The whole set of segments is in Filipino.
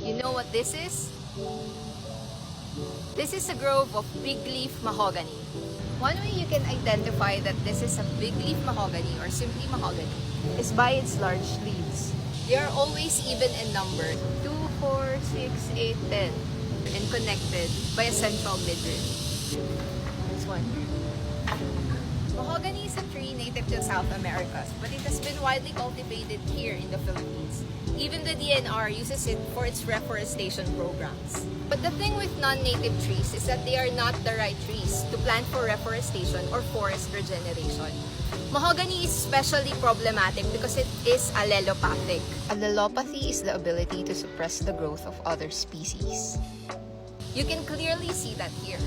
You know what this is? This is a grove of big leaf mahogany. One way you can identify that this is a big leaf mahogany or simply mahogany is by its large leaves. They are always even in number, 2, 4, 6, 8, 10, and connected by a central midrib. This one. Mahogany is a tree native to South America, but it has been widely cultivated here in the Philippines. Even the DNR uses it for its reforestation programs. But the thing with non-native trees is that they are not the right trees to plant for reforestation or forest regeneration. Mahogany is especially problematic because it is allelopathic. Allelopathy is the ability to suppress the growth of other species. You can clearly see that here.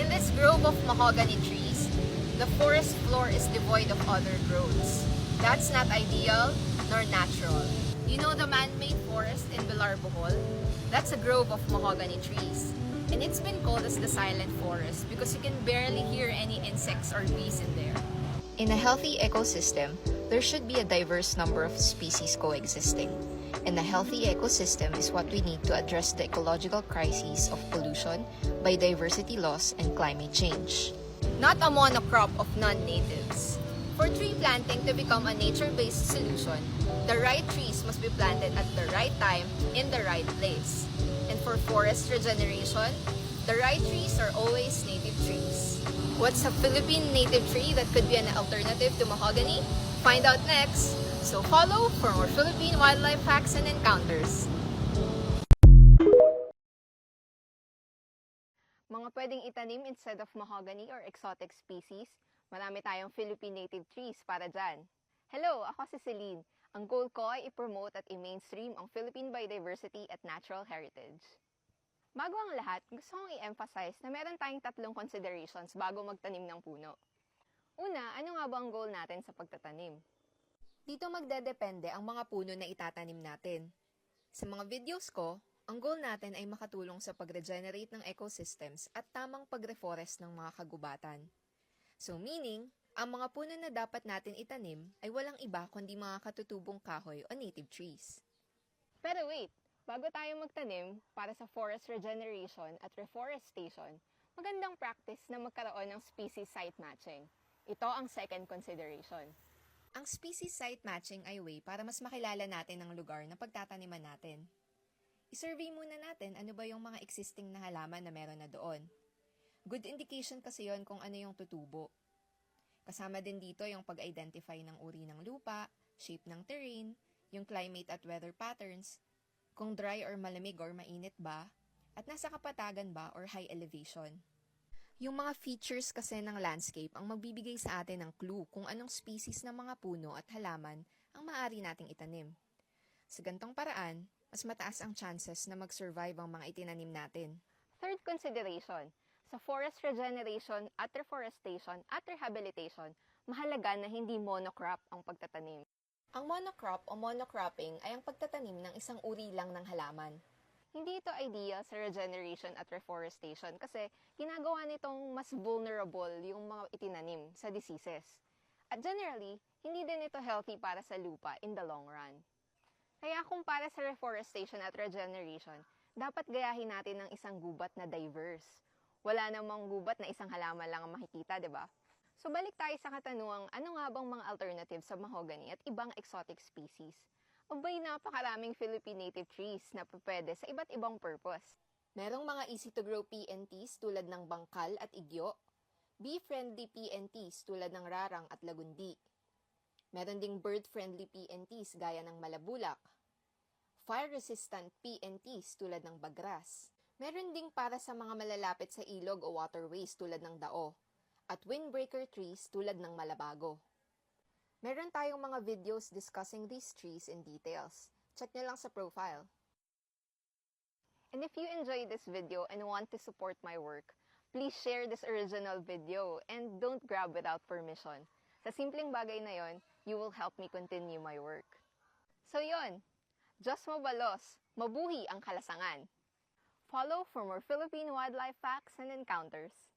In this grove of mahogany trees, the forest floor is devoid of other growths. That's not ideal nor natural. You know the man-made forest in Bilar, Bohol? That's a grove of mahogany trees. And it's been called as the silent forest because you can barely hear any insects or bees in there. In a healthy ecosystem, there should be a diverse number of species coexisting. And a healthy ecosystem is what we need to address the ecological crises of pollution, biodiversity loss, and climate change. Not a monocrop of non-natives. For tree planting to become a nature-based solution, the right trees must be planted at the right time in the right place. And for forest regeneration, the right trees are always native trees. What's a Philippine native tree that could be an alternative to mahogany? Find out next! So follow for more Philippine wildlife facts and encounters. Mga pwedeng itanim instead of mahogany or exotic species, marami tayong Philippine native trees para dyan. Hello, ako si Celine. Ang goal ko ay i-promote at i-mainstream ang Philippine biodiversity at natural heritage. Bago ang lahat, gusto kong i-emphasize na meron tayong 3 considerations bago magtanim ng puno. Una, ano nga ba ang goal natin sa pagtatanim? Dito magdedepende ang mga puno na itatanim natin. Sa mga videos ko, ang goal natin ay makatulong sa pag-regenerate ng ecosystems at tamang pag-reforest ng mga kagubatan. So meaning, ang mga puno na dapat natin itanim ay walang iba kundi mga katutubong kahoy o native trees. Pero wait, bago tayo magtanim para sa forest regeneration at reforestation, magandang practice na magkaroon ng species site matching. Ito ang second consideration. Ang species site matching ay way para mas makilala natin ang lugar na pagtataniman natin. I-survey muna natin ano ba yung mga existing na halaman na meron na doon. Good indication kasi yon kung ano yung tutubo. Kasama din dito yung pag-identify ng uri ng lupa, shape ng terrain, yung climate at weather patterns, kung dry or malamig or mainit ba, at nasa kapatagan ba or high elevation. Yung mga features kasi ng landscape ang magbibigay sa atin ng clue kung anong species ng mga puno at halaman ang maaari nating itanim. Sa gantong paraan, mas mataas ang chances na mag-survive ang mga itinanim natin. Third consideration, sa forest regeneration at reforestation at rehabilitation, mahalaga na hindi monocrop ang pagtatanim. Ang monocrop o monocropping ay ang pagtatanim ng isang uri lang ng halaman. Hindi ito ideal sa regeneration at reforestation kasi ginagawa nitong mas vulnerable yung mga itinanim sa diseases. At generally, hindi din ito healthy para sa lupa in the long run. Kaya kung para sa reforestation at regeneration, dapat gayahin natin ng isang gubat na diverse. Wala namang gubat na isang halaman lang ang makikita, di ba? So balik tayo sa katanungang ano nga bang mga alternatives sa mahogany at ibang exotic species? Abay, napakaraming Philippine native trees na pwede sa iba't ibang purpose. Merong mga easy-to-grow PNTs tulad ng bangkal at igyo, bee-friendly PNTs tulad ng rarang at lagundi. Meron ding bird-friendly PNTs gaya ng malabulak, fire-resistant PNTs tulad ng bagras. Meron ding para sa mga malalapit sa ilog o waterways tulad ng dao, at windbreaker trees tulad ng malabago. Meron tayong mga videos discussing these trees in details. Check nyo lang sa profile. And if you enjoyed this video and want to support my work, please share this original video and don't grab without permission. Sa simpleng bagay na yon, you will help me continue my work. So yon, Diyos mabalos, mabuhi ang kalasangan. Follow for more Philippine wildlife facts and encounters.